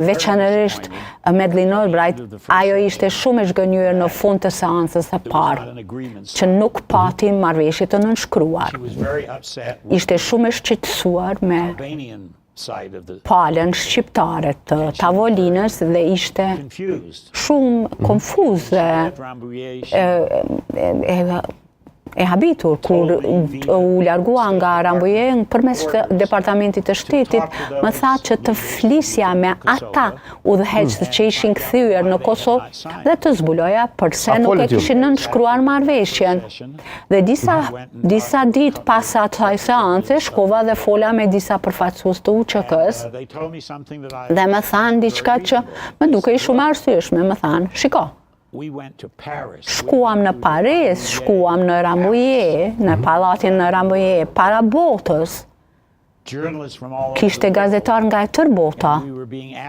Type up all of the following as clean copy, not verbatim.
veçanërisht Madeleine Albright, ajo ishte shumë e zhgënjur në fund të seancës së parë, që nuk pati marrëveshje të nënshkruar. Ishte shumë e shqetësuar me palën shqiptare të tavolinës dhe ishte shumë konfuze e habitur kur u largua nga Rambouillet përmes departamentit të shtetit, më tha që të flisja me ata udhëheqës që ishin kthyer në Kosovë dhe të zbuloja përse nuk e kishin nënshkruar marrëveshjen. Dhe disa ditë pas asaj seance shkova dhe fola me disa përfaqësues të UÇK-s dhe më thanë diçka që më dukej shumë e arsyeshme, më thanë, shiko, shkuam në Paris, shkuam në Rambouillet, në pallatin në Rambouillet, para botës. Kishte gazetar nga e tërë bota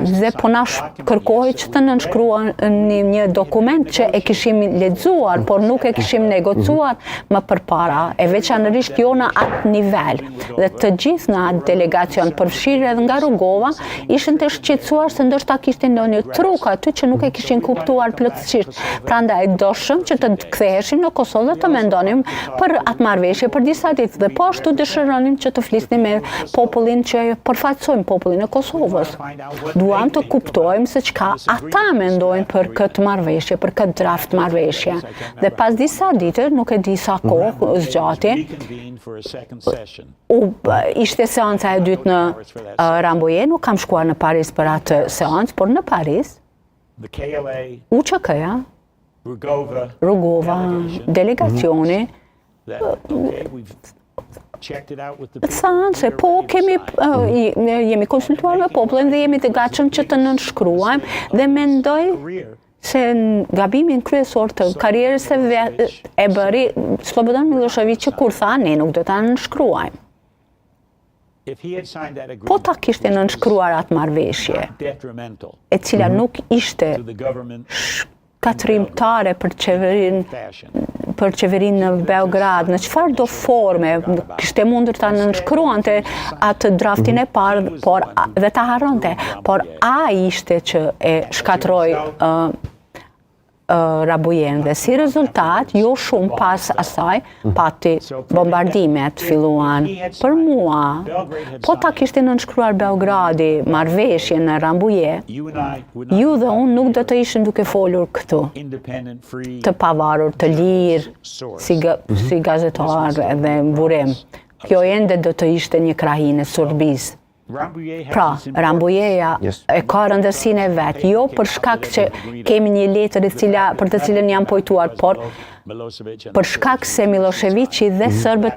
dhe po na kërkohej që të nënshkruanim një dokument që e kishim lexuar, por nuk e kishim negocuar më përpara, e veçanërisht jo në atë nivel. Dhe të gjithë në atë delegacion, përfshirë edhe nga Rugova, ishin të shqetësuar se ndoshta kishte ndonjë truk aty që nuk e kishin kuptuar plotësisht. Prandaj doshëm që të ktheheshim në Kosovë dhe të mendonim për atë marrëveshje për disa ditë dhe po ashtu dëshironim që të flisnim me popullin që përfaqësojmë popullin e Kosovës. Duam të kuptojmë se çka ata mendojnë për këtë marrëveshje, për këtë draft marrëveshje. Dhe pas disa ditë, nuk e di sa kohë zgjati, ishte seanca e dytë në Rambouillet, nuk kam shkuar në Paris për atë seancë, por në Paris, UÇK-ja, Rugova, delegacioni, thanë se po jemi konsultuar me popullin dhe jemi të gatshëm që të nënshkruajmë dhe mendoj se gabimin kryesor të karrierës e bëri Slobodan Miloševići kur tha ne nuk do ta nënshkruajmë. Po ta kishte nënshkruar atë marrëveshje, e cila nuk ishte shkatrimtare për qeverinë në Beograd, në çfarë do forme, kishte mundur ta nënshkruante atë draftin e parë, dhe ta harronte, por ai ishte që e shkatroi Rambouillet dhe si rezultat, jo shumë pas asaj, pati bombardimet filluan. Për mua, po ta kishte nënshkruar Beogradi marrëveshjen në Rambouillet, ju dhe unë nuk do të ishim duke folur këtu, të pavarur, të lirë, si gazetar dhe burim. Kjo ende do të ishte një krahinë e Surbisë. Pra, Rambouillet-ja e ka rëndësinë e vet, jo për shkak që kemi një letër për të cilën jam pojtuar, por për shkak se Miloševići dhe serbët